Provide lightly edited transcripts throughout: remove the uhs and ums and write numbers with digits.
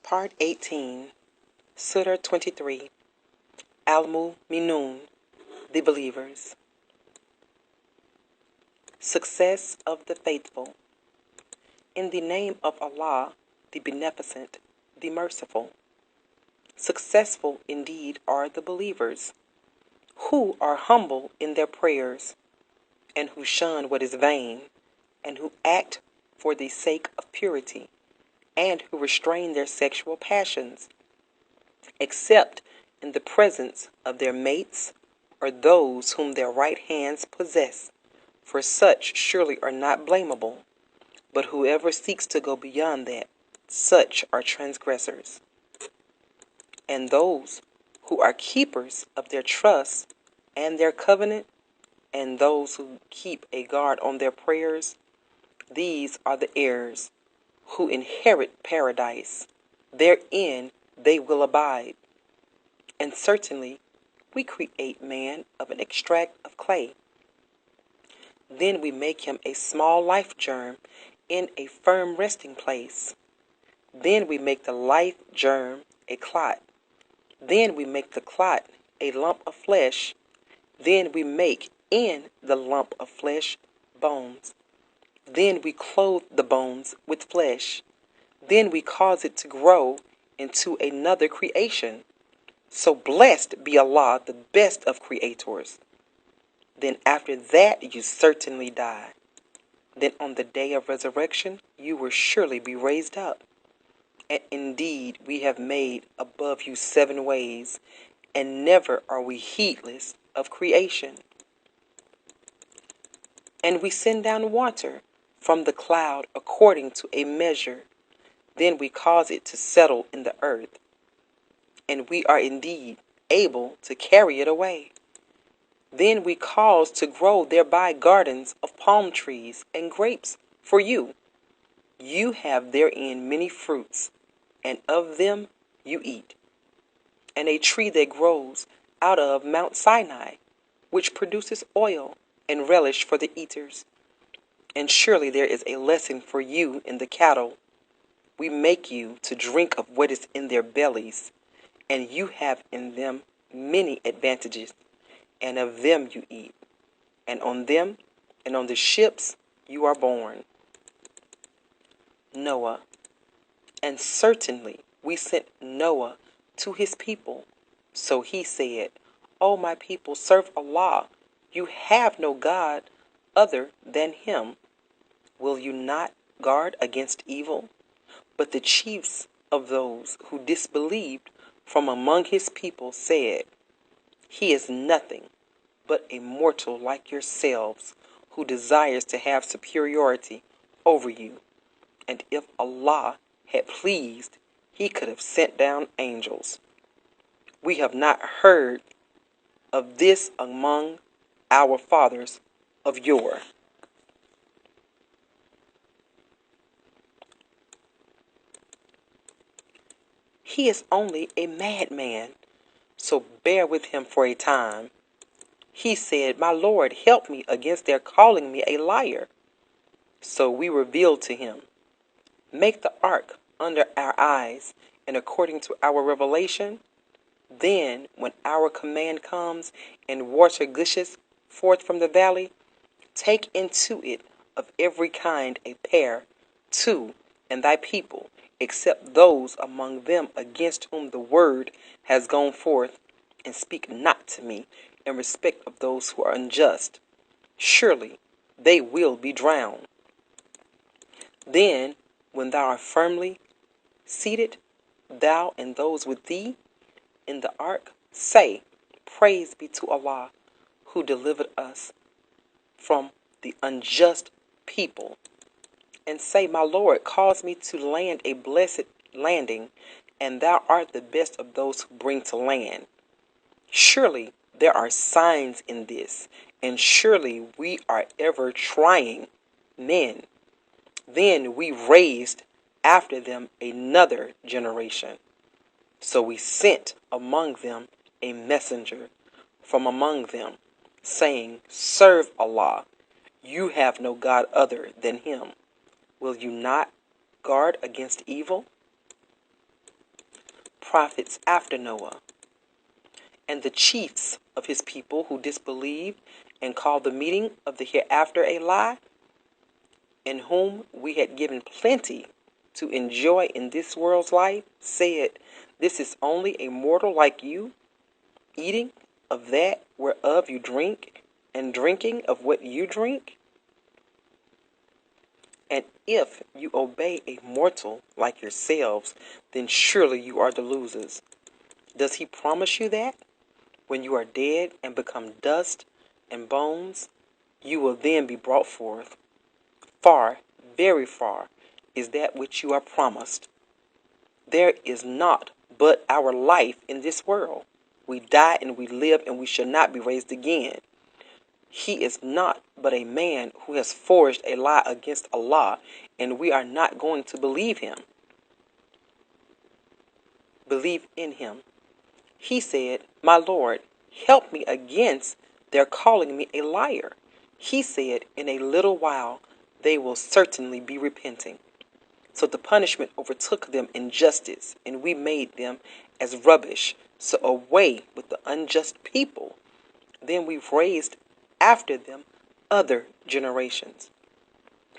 Part 18, Surah 23, Al-Mu'minun, the Believers. Success of the Faithful. In the name of Allah, the Beneficent, the Merciful. Successful indeed are the believers, who are humble in their prayers, and who shun what is vain, and who act for the sake of purity, and who restrain their sexual passions, except in the presence of their mates or those whom their right hands possess, for such surely are not blamable. But whoever seeks to go beyond that, such are transgressors. And those who are keepers of their trust and their covenant, and those who keep a guard on their prayers, these are the heirs, who inherit paradise. Therein they will abide. And certainly we create man of an extract of clay. Then we make him a small life germ in a firm resting place. Then we make the life germ a clot. Then we make the clot a lump of flesh. Then we make in the lump of flesh bones. Then we clothe the bones with flesh. Then we cause it to grow into another creation. So blessed be Allah, the best of creators. Then after that you certainly die. Then on the day of resurrection you will surely be raised up. And indeed we have made above you 7 ways, and never are we heedless of creation. And we send down water from the cloud according to a measure. Then we cause it to settle in the earth. And we are indeed able to carry it away. Then we cause to grow thereby gardens of palm trees and grapes for you. You have therein many fruits, and of them you eat. And a tree that grows out of Mount Sinai, which produces oil and relish for the eaters. And surely there is a lesson for you in the cattle. We make you to drink of what is in their bellies, and you have in them many advantages, and of them you eat. And on them and on the ships you are born. Noah. And certainly we sent Noah to his people. So he said, O my people, serve Allah. You have no God other than him. Will you not guard against evil? But the chiefs of those who disbelieved from among his people said, He is nothing but a mortal like yourselves, who desires to have superiority over you. And if Allah had pleased, he could have sent down angels. We have not heard of this among our fathers of yore. He is only a madman, so bear with him for a time. He said, My Lord, help me against their calling me a liar. So we revealed to him, Make the ark under our eyes, and according to our revelation. Then, when our command comes, and water gushes forth from the valley, take into it of every kind a pair, 2, and thy people, except those among them against whom the word has gone forth, and speak not to me in respect of those who are unjust. Surely they will be drowned. Then, when thou art firmly seated, thou and those with thee in the ark, say, Praise be to Allah, who delivered us from the unjust people. And say, My Lord, cause me to land a blessed landing, and thou art the best of those who bring to land. Surely there are signs in this, and surely we are ever trying men. Then we raised after them another generation. So we sent among them a messenger from among them, saying, Serve Allah. You have no God other than him. Will you not guard against evil? prophets after Noah, and the chiefs of his people who disbelieved and called the meeting of the hereafter a lie, in whom we had given plenty to enjoy in this world's life, said, This is only a mortal like you, eating of that whereof you drink, and drinking of what you drink? And if you obey a mortal like yourselves, then surely you are the losers. Does he promise you that? When you are dead and become dust and bones, you will then be brought forth. Far, very far, is that which you are promised. There is naught but our life in this world. We die and we live, and we shall not be raised again. He is not but a man who has forged a lie against Allah, and we are not going to believe him. Believe in him. He said, My Lord, help me against their calling me a liar. He said, In a little while they will certainly be repenting. So the punishment overtook them in justice, and we made them as rubbish. So away with the unjust people. Then we raised after them other generations.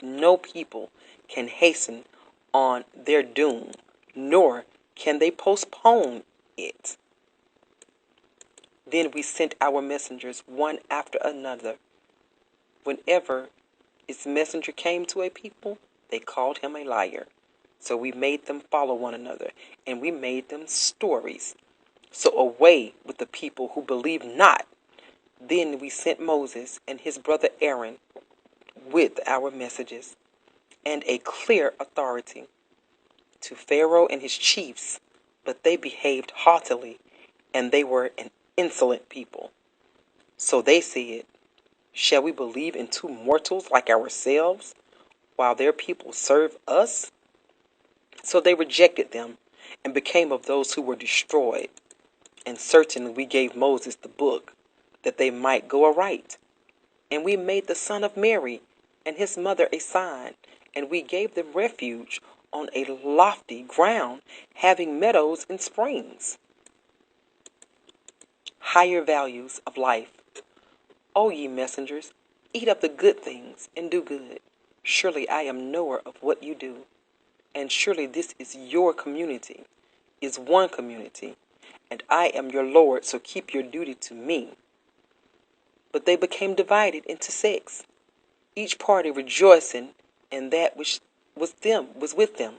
No people can hasten on their doom, nor can they postpone it. Then we sent our messengers one after another. Whenever its messenger came to a people, they called him a liar. So we made them follow one another, and we made them stories. So away with the people who believe not. Then we sent Moses and his brother Aaron with our messages and a clear authority to Pharaoh and his chiefs, but they behaved haughtily, and they were an insolent people. So they said, Shall we believe in two mortals like ourselves, while their people serve us? So they rejected them, and became of those who were destroyed. And certainly we gave Moses the book, that they might go aright. And we made the son of Mary and his mother a sign, and we gave them refuge on a lofty ground, having meadows and springs. Higher values of life. O ye messengers, eat up the good things and do good. Surely I am knower of what you do. And surely this is your community, is one community, and I am your Lord, so keep your duty to me. But they became divided into sects, each party rejoicing in that which was with them.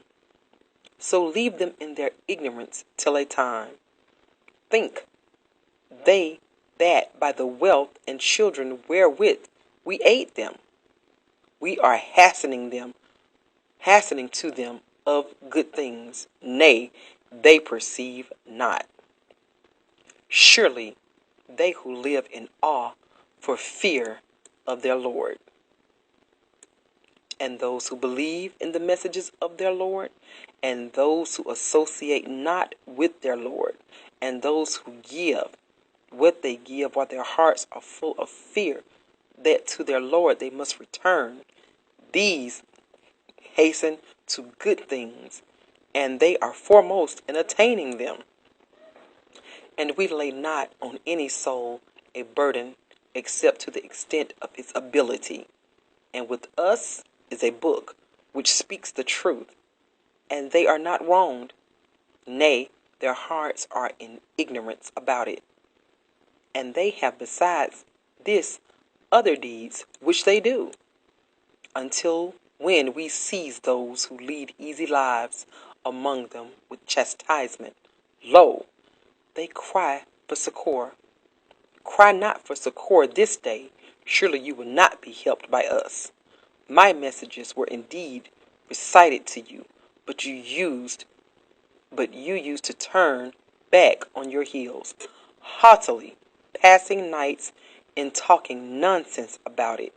So leave them in their ignorance till a time. Think they that by the wealth and children wherewith we aid them, we are hastening to them of good things. Nay, they perceive not. Surely they who live in awe for fear of their Lord, and those who believe in the messages of their Lord, and those who associate not with their Lord, and those who give what they give while their hearts are full of fear that to their Lord they must return, these hasten to good things, and they are foremost in attaining them. And we lay not on any soul a burden except to the extent of its ability. And with us is a book which speaks the truth, and they are not wronged. Nay, their hearts are in ignorance about it. And they have besides this other deeds which they do, until when we seize those who lead easy lives among them with chastisement, lo, they cry for succor. Cry not for succor this day, surely you will not be helped by us. My messages were indeed recited to you, but you used to turn back on your heels, haughtily passing nights in talking nonsense about it.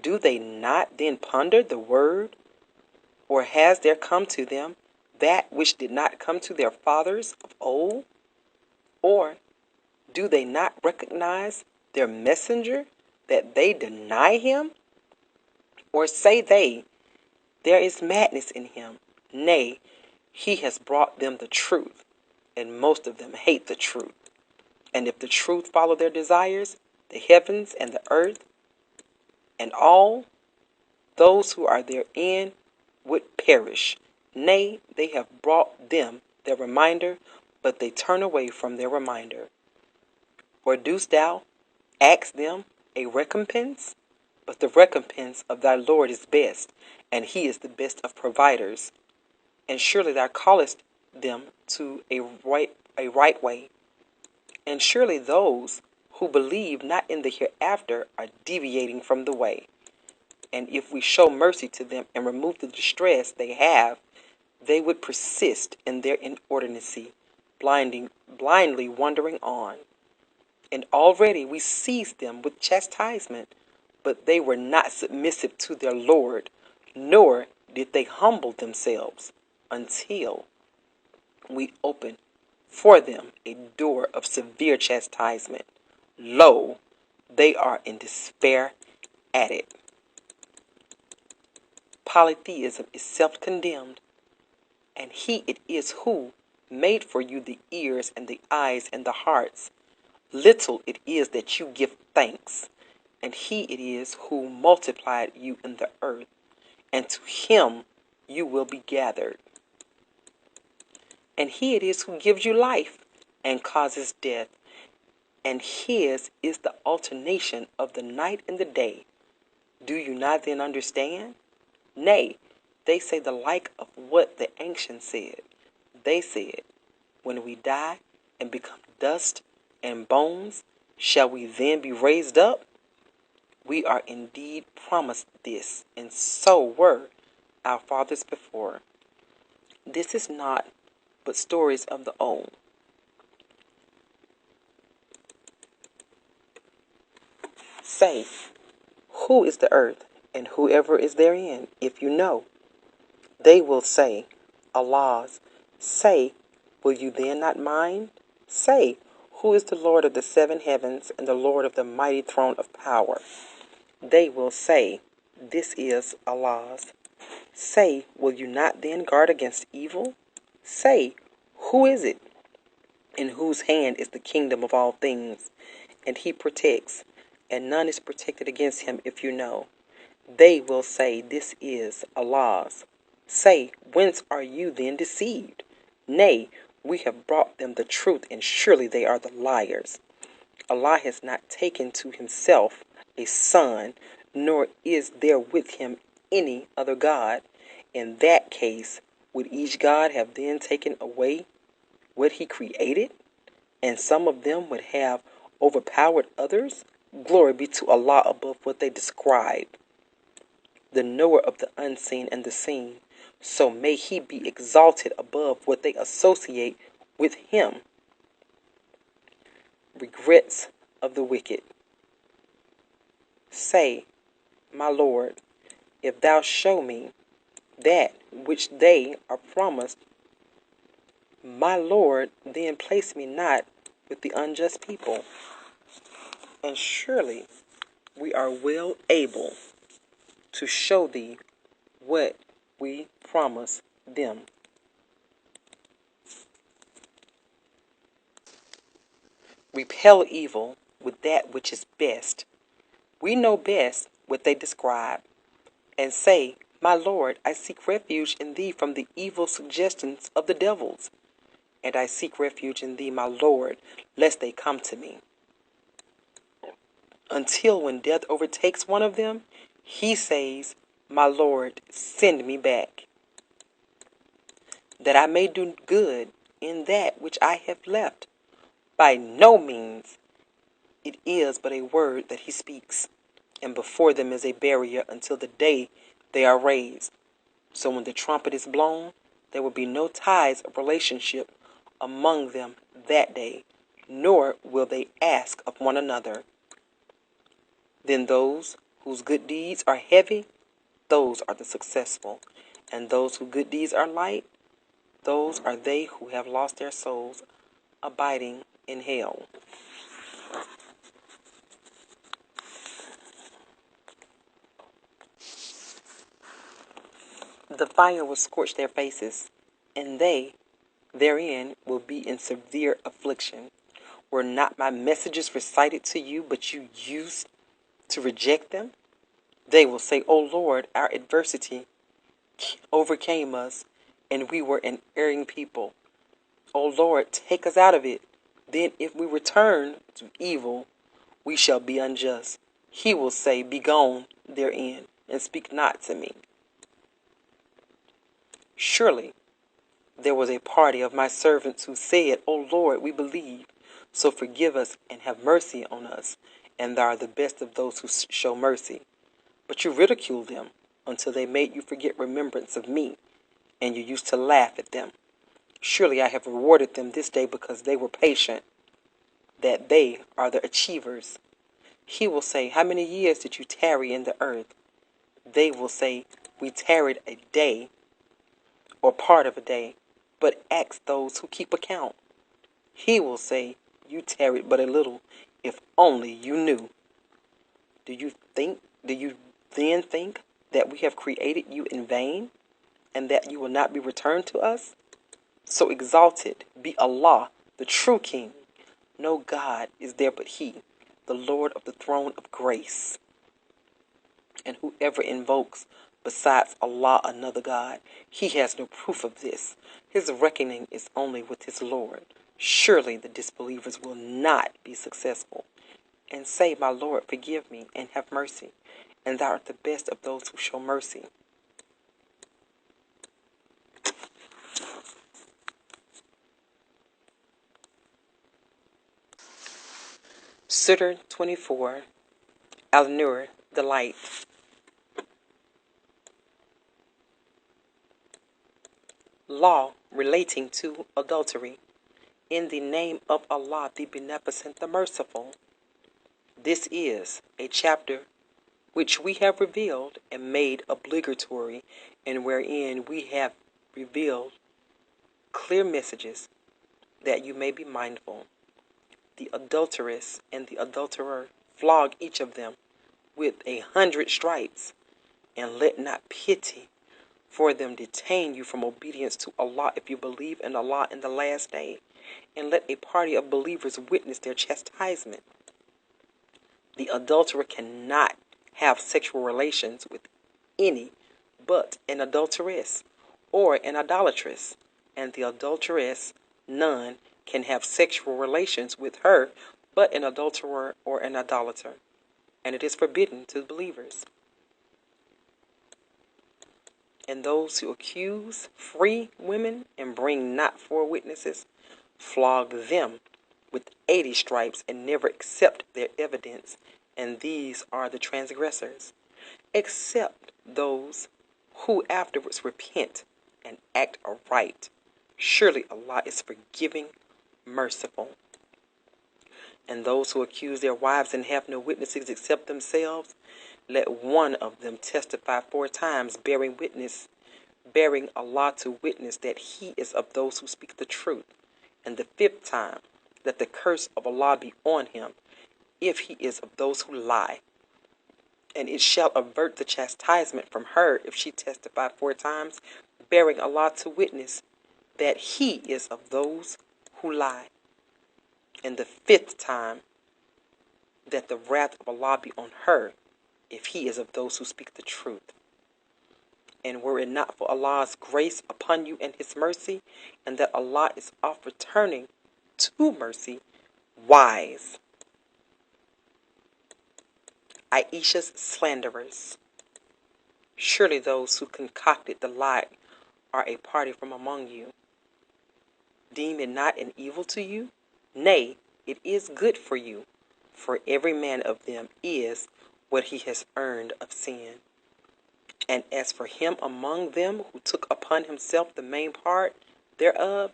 Do they not then ponder the word? Or has there come to them that which did not come to their fathers of old? Or do they not recognize their messenger, that they deny him? Or say they, there is madness in him? Nay, He has brought them the truth, and most of them hate the truth. And if the truth follow their desires, the heavens and the earth and all those who are therein would perish. Nay, they have brought them their reminder, but they turn away from their reminder. Or dost thou ask them a recompense? But the recompense of thy Lord is best, and he is the best of providers. And surely thou callest them to a right way. And surely those who believe not in the hereafter are deviating from the way. And if we show mercy to them and remove the distress they have, they would persist in their inordinacy, blindly wandering on. And already we seized them with chastisement, but they were not submissive to their Lord, nor did they humble themselves until we opened for them a door of severe chastisement. Lo, they are in despair at it. Polytheism is self-condemned, and he it is who made for you the ears and the eyes and the hearts. Little it is that you give thanks, and he it is who multiplied you in the earth, and to him you will be gathered. And he it is who gives you life and causes death, and his is the alternation of the night and the day. Do you not then understand? Nay, they say the like of what the ancients said. They said, when we die and become dust and bones, shall we then be raised up? We are indeed promised this, and so were our fathers before. This is not but stories of the old. Say, who is the earth, and whoever is therein, if you know? They will say, Allah's. Say, will you then not mind? Say, who is the Lord of the seven heavens, and the Lord of the mighty throne of power? They will say, this is Allah's. Say, will you not then guard against evil? Say, who is it, in whose hand is the kingdom of all things? And he protects, and none is protected against him, if you know. They will say, this is Allah's. Say, whence are you then deceived? Nay, we have brought them the truth, and surely they are the liars. Allah has not taken to himself a son, nor is there with him any other God. In that case, would each God have then taken away what he created? And some of them would have overpowered others? Glory be to Allah above what they describe, the knower of the unseen and the seen. So may he be exalted above what they associate with him. Regrets of the wicked. Say, my Lord, if thou show me that which they are promised, my Lord, then place me not with the unjust people. And surely we are well able to show thee what we promise them. Repel evil with that which is best. We know best what they describe. And say, my Lord, I seek refuge in thee from the evil suggestions of the devils. And I seek refuge in thee, my Lord, lest they come to me. Until when death overtakes one of them, he says, my Lord, send me back, that I may do good in that which I have left. By no means. It is but a word that he speaks, and before them is a barrier until the day they are raised. So when the trumpet is blown, there will be no ties of relationship among them that day, nor will they ask of one another. Then those whose good deeds are heavy, those are the successful, and those whose good deeds are light, those are they who have lost their souls, abiding in hell. The fire will scorch their faces, and they therein will be in severe affliction. Were not my messages recited to you, but you used to reject them? They will say, O Lord, our adversity overcame us, and we were an erring people. O Lord, take us out of it. Then if we return to evil, we shall be unjust. He will say, Begone therein, and speak not to me. Surely there was a party of my servants who said, O Lord, we believe, so forgive us and have mercy on us, and thou art the best of those who show mercy. But you ridiculed them until they made you forget remembrance of me, and you used to laugh at them. Surely I have rewarded them this day because they were patient, that they are the achievers. He will say, How many years did you tarry in the earth? They will say, We tarried a day, or part of a day. But ask those who keep account. He will say, You tarried but a little, if only you knew. Do you then think that we have created you in vain, and that you will not be returned to us? So exalted be Allah, the true King. No God is there but He, the Lord of the throne of grace. And whoever invokes besides Allah another God, he has no proof of this. His reckoning is only with his Lord. Surely the disbelievers will not be successful. And say, My Lord, forgive me and have mercy, and thou art the best of those who show mercy. Surah 24, Al-Nur, the light. Law relating to adultery. In the name of Allah, the Beneficent, the Merciful. This is a chapter which we have revealed and made obligatory, and wherein we have revealed clear messages that you may be mindful. The adulteress and the adulterer, flog each of them with 100 stripes, and let not pity for them detain you from obedience to Allah if you believe in Allah in the last day, and let a party of believers witness their chastisement. The adulterer cannot have sexual relations with any but an adulteress or an idolatress, and the adulteress, none can have sexual relations with her but an adulterer or an idolater, and it is forbidden to believers. And those who accuse free women and bring not forth witnesses, flog them with 80 stripes and never accept their evidence, and these are the transgressors, except those who afterwards repent and act aright. Surely Allah is forgiving, merciful. And those who accuse their wives and have no witnesses except themselves, let one of them testify 4 times, bearing Allah to witness that he is of those who speak the truth. And the 5th time, let the curse of Allah be on him, if he is of those who lie. And it shall avert the chastisement from her if she testify 4 times, bearing Allah to witness that he is of those who lie. And the 5th time, that the wrath of Allah be on her, if he is of those who speak the truth. And were it not for Allah's grace upon you and his mercy, and that Allah is oft returning to mercy, wise. Aisha's slanderers. Surely those who concocted the lie are a party from among you. Deem it not an evil to you? Nay, it is good for you, for every man of them is what he has earned of sin. And as for him among them who took upon himself the main part thereof,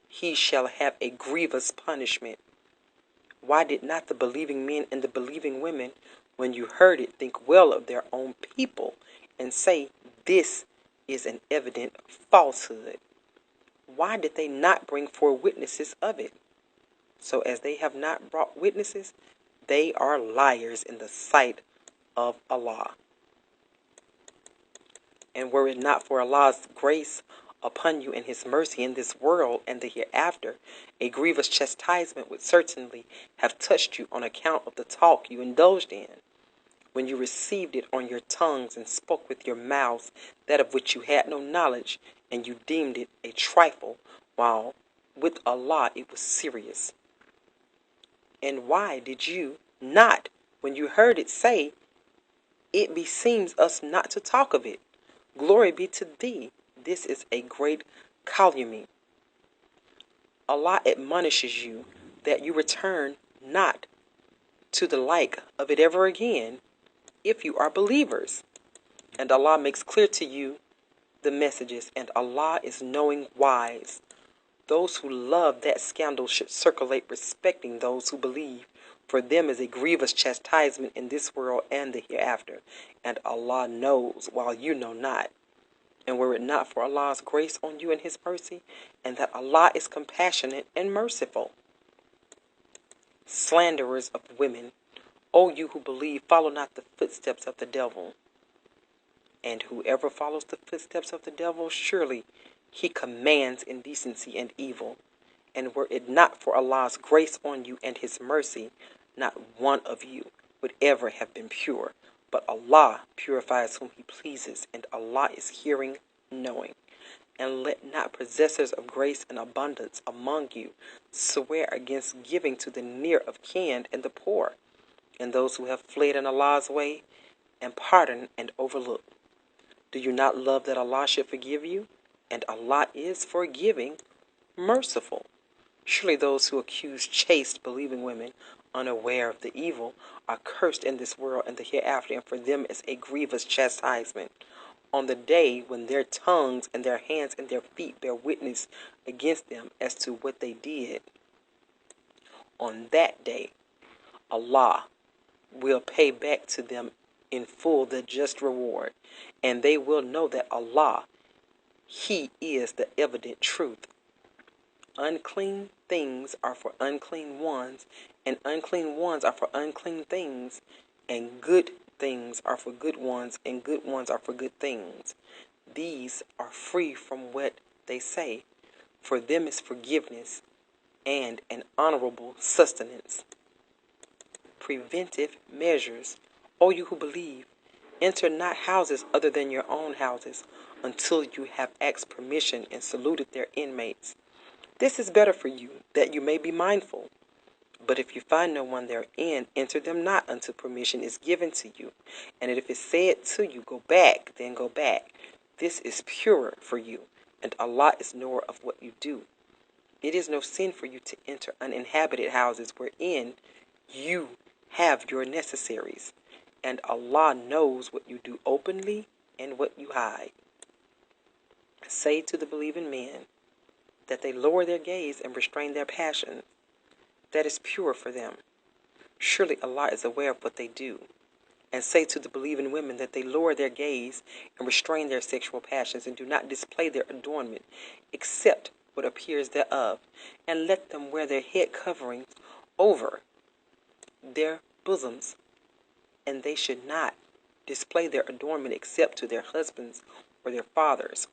he shall have a grievous punishment. Why did not the believing men and the believing women, when you heard it, think well of their own people, and say, This is an evident falsehood? Why did they not bring forth witnesses of it? So as they have not brought witnesses, they are liars in the sight of Allah. And were it not for Allah's grace upon you in his mercy in this world and the hereafter, a grievous chastisement would certainly have touched you on account of the talk you indulged in, when you received it on your tongues and spoke with your mouths that of which you had no knowledge, and you deemed it a trifle, while with Allah it was serious. And why did you not, when you heard it, say, it beseems us not to talk of it? Glory be to thee. This is a great calumny. Allah admonishes you that you return not to the like of it ever again, if you are believers. And Allah makes clear to you the messages, and Allah is knowing wise. Those who love that scandal should circulate respecting those who believe. For them is a grievous chastisement in this world and the hereafter, and Allah knows while you know not. And were it not for Allah's grace on you and his mercy, and that Allah is compassionate and merciful. Slanderers of women, O you who believe, follow not the footsteps of the devil. And whoever follows the footsteps of the devil, surely he commands indecency and evil. And were it not for Allah's grace on you and his mercy, not one of you would ever have been pure. But Allah purifies whom he pleases, and Allah is hearing, knowing. And let not possessors of grace and abundance among you swear against giving to the near of kin and the poor, and those who have fled in Allah's way, and pardon and overlook. Do you not love that Allah should forgive you? And Allah is forgiving, merciful. Surely those who accuse chaste, believing women, unaware of the evil, are cursed in this world and the hereafter, and for them is a grievous chastisement. On the day when their tongues and their hands and their feet bear witness against them as to what they did. On that day, Allah will pay back to them in full the just reward, and they will know that Allah, he is the evident truth. Unclean things are for unclean ones, and unclean ones are for unclean things, and good things are for good ones, and good ones are for good things. These are free from what they say. For them is forgiveness and an honorable sustenance. Preventive measures. O you who believe, enter not houses other than your own houses until you have asked permission and saluted their inmates. This is better for you, that you may be mindful. But if you find no one therein, enter them not until permission is given to you. And if it is said to you, go back, then go back. This is purer for you, and Allah is knower of what you do. It is no sin for you to enter uninhabited houses wherein you have your necessaries, and Allah knows what you do openly and what you hide. Say to the believing men that they lower their gaze and restrain their passion. That is pure for them. Surely Allah is aware of what they do. And say to the believing women that they lower their gaze and restrain their sexual passions, and do not display their adornment except what appears thereof, and let them wear their head coverings over their bosoms, and they should not display their adornment except to their husbands, or their fathers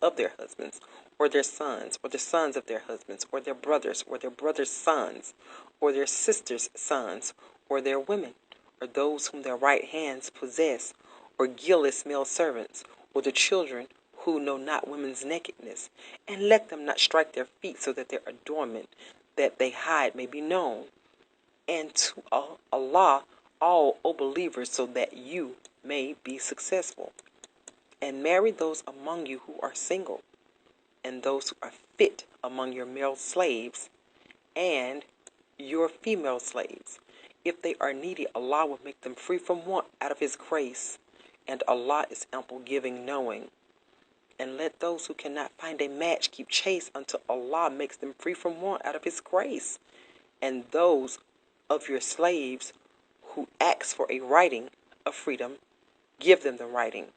of their husbands, or their sons, or the sons of their husbands, or their brothers' sons, or their sisters' sons, or their women, or those whom their right hands possess, or guiltless male servants, or the children who know not women's nakedness, and let them not strike their feet, so that their adornment that they hide may be known. And to Allah, all, O believers, so that you may be successful. And marry those among you who are single, and those who are fit among your male slaves, and your female slaves. If they are needy, Allah will make them free from want out of his grace, and Allah is ample giving, knowing. And let those who cannot find a match keep chase until Allah makes them free from want out of his grace. And those of your slaves who ask for a writing of freedom, give them the writing,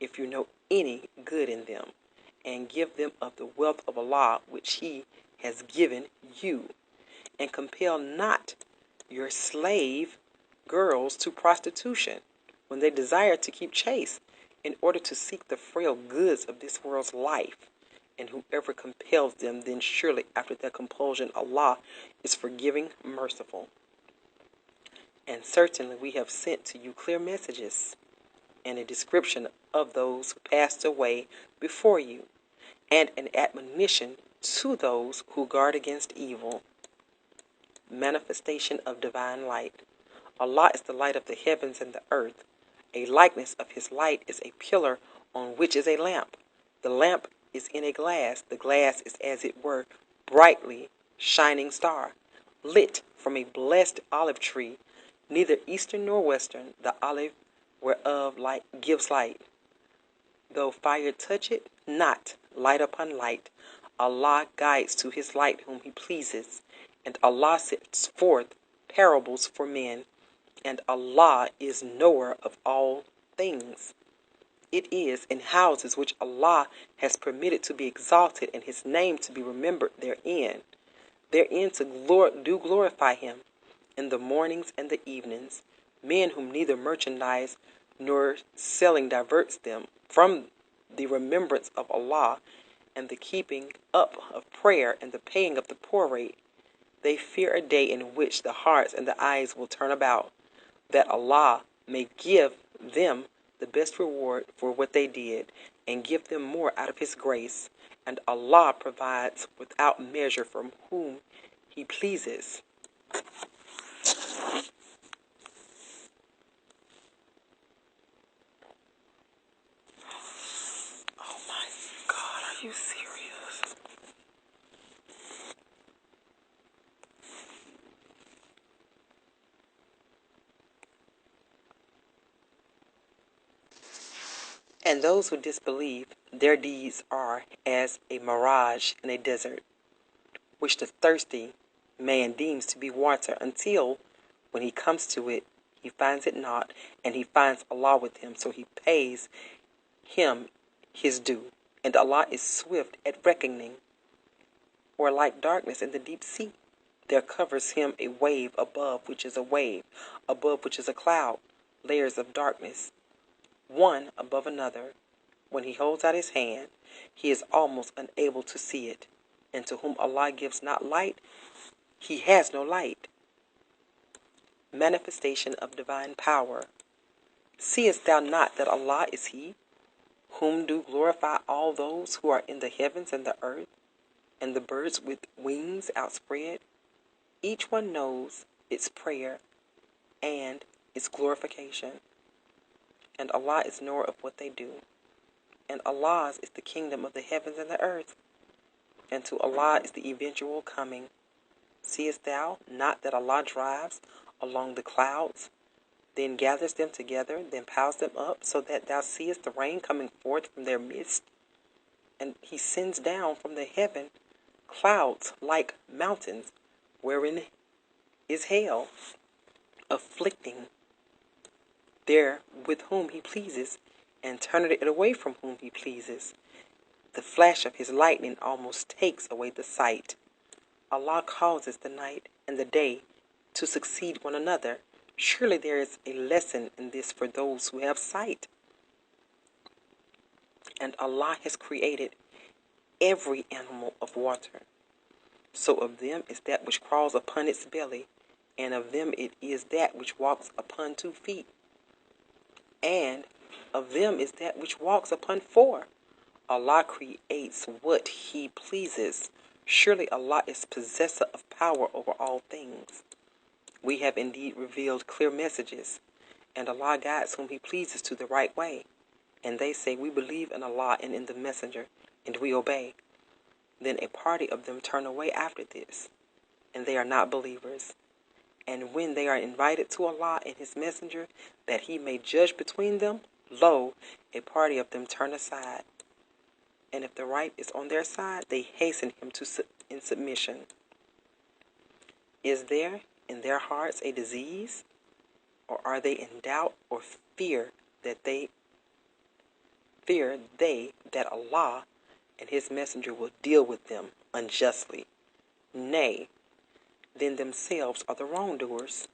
if you know any good in them, and give them of the wealth of Allah which he has given you. And compel not your slave girls to prostitution when they desire to keep chaste, in order to seek the frail goods of this world's life. and whoever compels them, then surely after their compulsion Allah is forgiving, merciful. And certainly we have sent to you clear messages, and a description of those who passed away before you, and an admonition to those who guard against evil. Manifestation of divine light. Allah is the light of the heavens and the earth. A likeness of his light is a pillar on which is a lamp. The lamp is in a glass. The glass is as it were brightly shining star, lit from a blessed olive tree, neither eastern nor western, the olive whereof light gives light. Though fire touch it not, light upon light. Allah guides to his light whom he pleases, and Allah sets forth parables for men, and Allah is knower of all things. It is in houses which Allah has permitted to be exalted and his name to be remembered therein to glorify him in the mornings and the evenings, men whom neither merchandise nor selling diverts them from the remembrance of Allah and the keeping up of prayer and the paying of the poor rate. They fear a day in which the hearts and the eyes will turn about, that Allah may give them the best reward for what they did and give them more out of his grace. And Allah provides without measure from whom he pleases. Oh my God, are you serious? And those who disbelieve, their deeds are as a mirage in a desert, which the thirsty man deems to be water, until, when he comes to it, he finds it not, and he finds Allah with him, so he pays him his due. And Allah is swift at reckoning, or like darkness in the deep sea. There covers him a wave above, which is a wave, above which is a cloud, layers of darkness, one above another. When he holds out his hand, he is almost unable to see it. And to whom Allah gives not light, he has no light. Manifestation of divine power. Seest thou not that Allah is he, whom do glorify all those who are in the heavens and the earth, and the birds with wings outspread? Each one knows its prayer and its glorification. And Allah is knower of what they do. And Allah's is the kingdom of the heavens and the earth, and to Allah is the eventual coming. Seest thou not that Allah drives along the clouds, then gathers them together, then piles them up, so that thou seest the rain coming forth from their midst? And he sends down from the heaven clouds like mountains, wherein is hail, afflicting there with whom he pleases, and turneth it away from whom he pleases. The flash of his lightning almost takes away the sight. Allah causes the night and the day to succeed one another. Surely there is a lesson in this for those who have sight. And Allah has created every animal of water. So of them is that which crawls upon its belly, and of them it is that which walks upon 2 feet, and of them is that which walks upon 4. Allah creates what he pleases. Surely Allah is possessor of power over all things. We have indeed revealed clear messages, and Allah guides whom he pleases to the right way. And they say, we believe in Allah and in the messenger, and we obey. Then a party of them turn away after this, and they are not believers. And when they are invited to Allah and his messenger, that he may judge between them, lo, a party of them turn aside. And if the right is on their side, they hasten him in submission. Is there in their hearts a disease? Or are they in doubt or fear they that Allah and his messenger will deal with them unjustly? Nay, then themselves are the wrongdoers.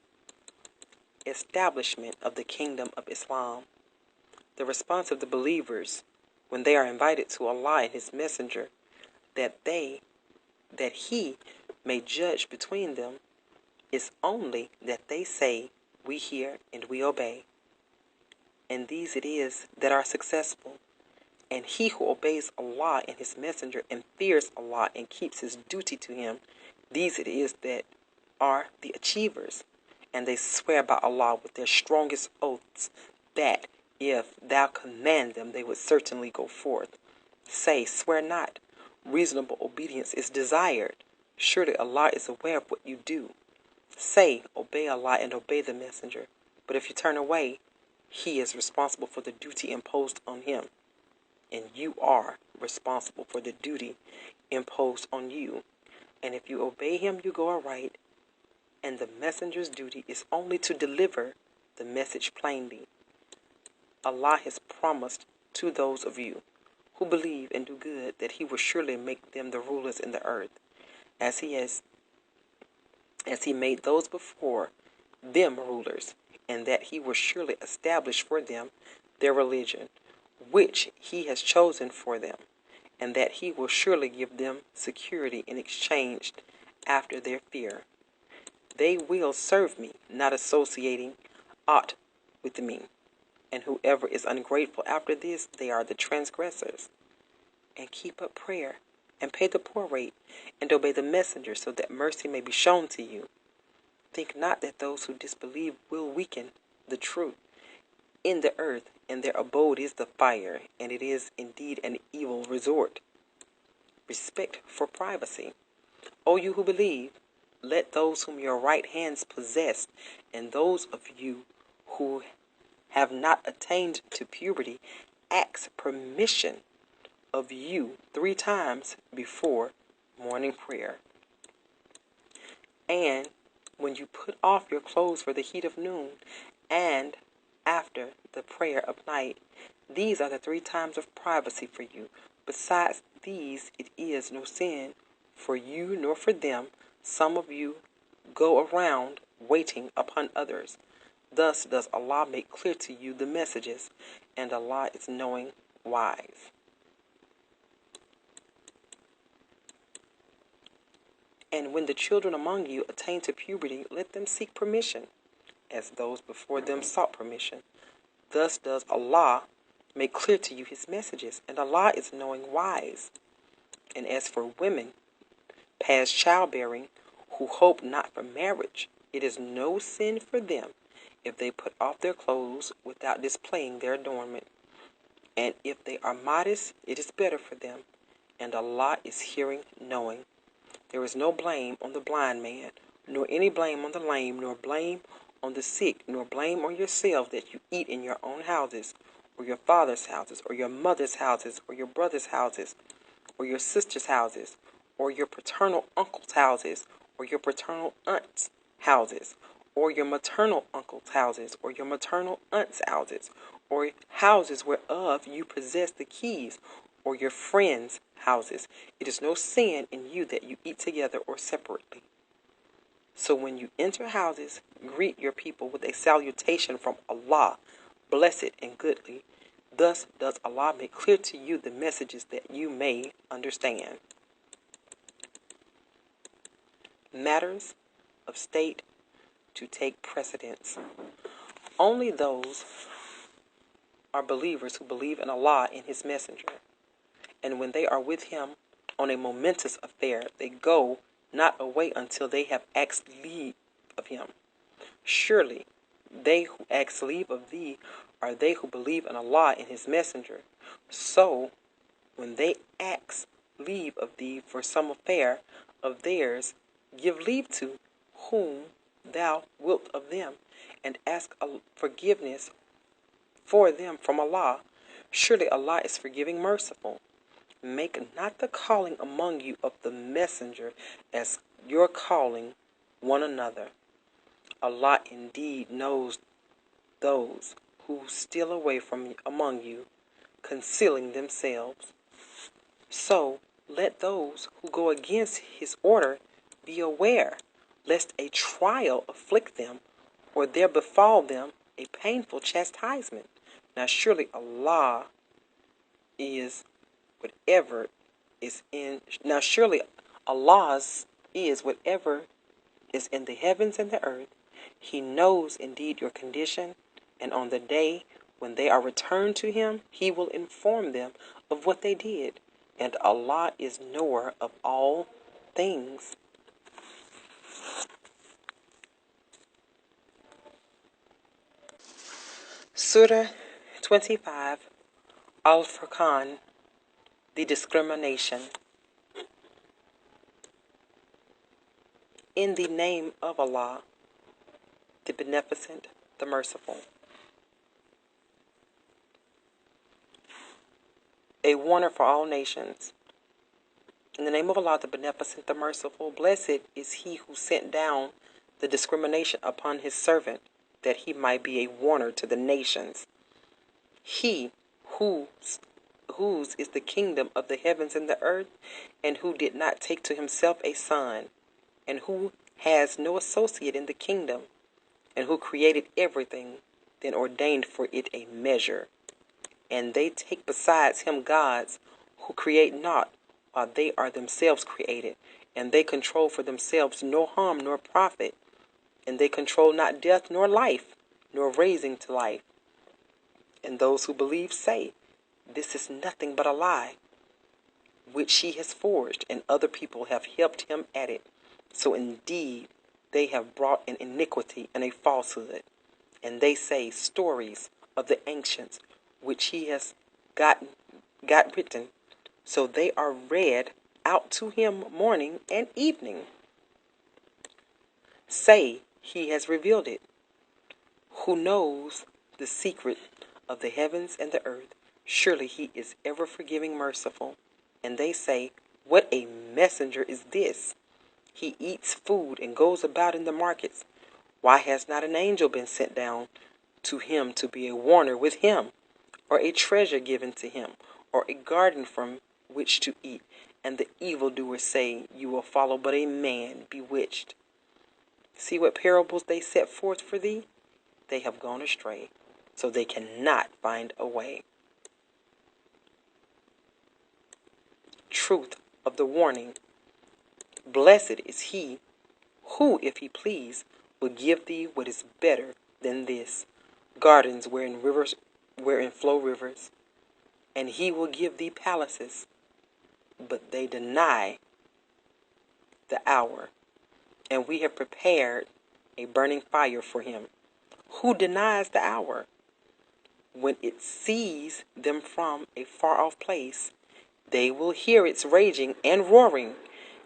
Establishment of the kingdom of Islam. The response of the believers when they are invited to Allah and his messenger that he may judge between them is only that they say, "We hear and we obey." And these it is that are successful. And he who obeys Allah and his messenger and fears Allah and keeps his duty to him, these it is that are the achievers. And they swear by Allah with their strongest oaths that if thou command them, they would certainly go forth. Say, swear not. Reasonable obedience is desired. Surely Allah is aware of what you do. Say, obey Allah and obey the messenger. But if you turn away, he is responsible for the duty imposed on him. And you are responsible for the duty imposed on you. And if you obey him, you go aright. And the messenger's duty is only to deliver the message plainly. Allah has promised to those of you who believe and do good that he will surely make them the rulers in the earth, as he made those before them rulers, and that he will surely establish for them their religion, which he has chosen for them, and that he will surely give them security in exchange after their fear. They will serve me, not associating aught with me. And whoever is ungrateful after this, they are the transgressors. And keep up prayer, and pay the poor rate, and obey the messenger, so that mercy may be shown to you. Think not that those who disbelieve will weaken the truth in the earth, and their abode is the fire, and it is indeed an evil resort. Respect for privacy. O you who believe, let those whom your right hands possess, and those of you who have not attained to puberty, ask permission of you 3 times before morning prayer. And when you put off your clothes for the heat of noon, and after the prayer of night, these are the 3 times of privacy for you. Besides these, it is no sin for you nor for them. Some of you go around waiting upon others. Thus does Allah make clear to you the messages, and Allah is knowing, wise. And when the children among you attain to puberty, let them seek permission, as those before them sought permission. Thus does Allah make clear to you his messages, and Allah is knowing, wise. And as for women past childbearing who hope not for marriage, it is no sin for them if they put off their clothes without displaying their adornment. And if they are modest, it is better for them, and Allah is hearing, knowing. There is no blame on the blind man, nor any blame on the lame, nor blame on the sick, nor blame on yourselves that you eat in your own houses, or your father's houses, or your mother's houses, or your brother's houses, or your sister's houses, or your paternal uncle's houses, or your paternal aunt's houses, or your maternal uncle's houses, or your maternal aunt's houses, or houses whereof you possess the keys, or your friends' houses. It is no sin in you that you eat together or separately. So when you enter houses, greet your people with a salutation from Allah, blessed and goodly. Thus does Allah make clear to you the messages that you may understand. Matters of state to take precedence. Only those are believers who believe in Allah and his messenger. And when they are with him on a momentous affair, they go not away until they have asked leave of him. Surely they who ask leave of thee are they who believe in Allah and his messenger. So when they ask leave of thee for some affair of theirs, give leave to whom thou wilt of them, and ask forgiveness for them from Allah. Surely Allah is forgiving, merciful. Make not the calling among you of the messenger as your calling one another. Allah indeed knows those who steal away from among you, concealing themselves. So let those who go against his order be aware, lest a trial afflict them, or there befall them a painful chastisement. Now surely Allah is whatever is in. Now surely Allah's is whatever is in the heavens and the earth. He knows indeed your condition, and on the day when they are returned to him, he will inform them of what they did. And Allah is knower of all things. Surah 25, Al-Furqan, the discrimination. In the name of Allah, the Beneficent, the Merciful. A warner for all nations. In the name of Allah, the Beneficent, the Merciful, blessed is he who sent down the discrimination upon his servant, that he might be a warner to the nations. He whose is the kingdom of the heavens and the earth, and who did not take to himself a son, and who has no associate in the kingdom, and who created everything, then ordained for it a measure. And they take besides him gods who create not, while they are themselves created, and they control for themselves no harm nor profit, and they control not death nor life, nor raising to life. And those who believe say, this is nothing but a lie, which he has forged, and other people have helped him at it. So indeed, they have brought an iniquity and a falsehood. And they say stories of the ancients, which he has got written. So they are read out to him morning and evening. Say, he has revealed it. Who knows the secret of the heavens and the earth? Surely he is ever forgiving, merciful. And they say, what a messenger is this? He eats food and goes about in the markets. Why has not an angel been sent down to him to be a warner with him, or a treasure given to him, or a garden from which to eat? And the evildoers say, you will follow but a man bewitched. See what parables they set forth for thee? They have gone astray, so they cannot find a way. Truth of the warning. Blessed is he who, if he please, will give thee what is better than this, gardens wherein flow rivers, and he will give thee palaces. But they deny the hour, and we have prepared a burning fire for him. Who denies the hour? When it sees them from a far-off place, they will hear its raging and roaring.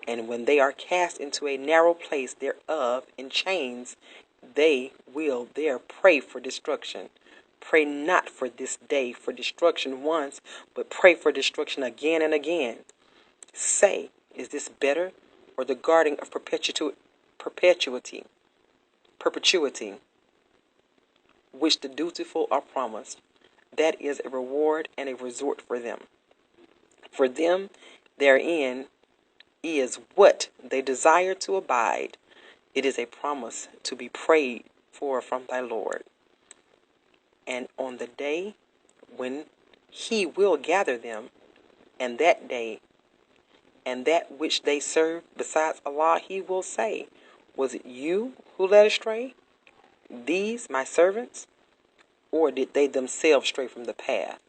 And when they are cast into a narrow place thereof in chains, they will there pray for destruction. Pray not for this day for destruction once, but pray for destruction again and again. Say, is this better, or the guarding of perpetuity, which the dutiful are promised? That is a reward and a resort for them. For them therein is what they desire to abide. It is a promise to be prayed for from thy Lord. And on the day when he will gather them, and that day, and that which they serve besides Allah, he will say, was it you who led astray these my servants, or did they themselves stray from the path?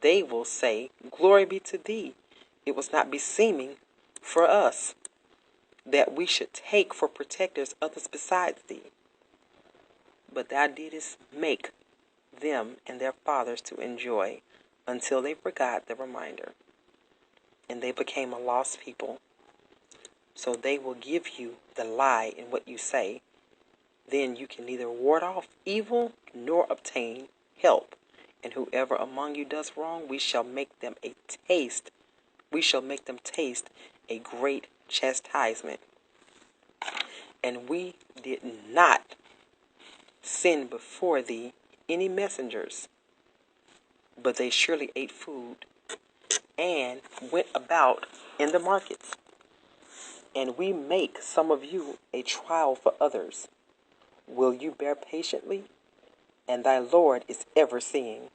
They will say, glory be to thee. It was not beseeming for us that we should take for protectors others besides thee. But thou didst make them and their fathers to enjoy until they forgot the reminder, and they became a lost people. So they will give you the lie in what you say. Then you can neither ward off evil nor obtain help. And whoever among you does wrong, we shall make them taste a great chastisement. And we did not send before thee any messengers, but they surely ate food and went about in the markets. And we make some of you a trial for others. Will you bear patiently? And thy Lord is ever seeing.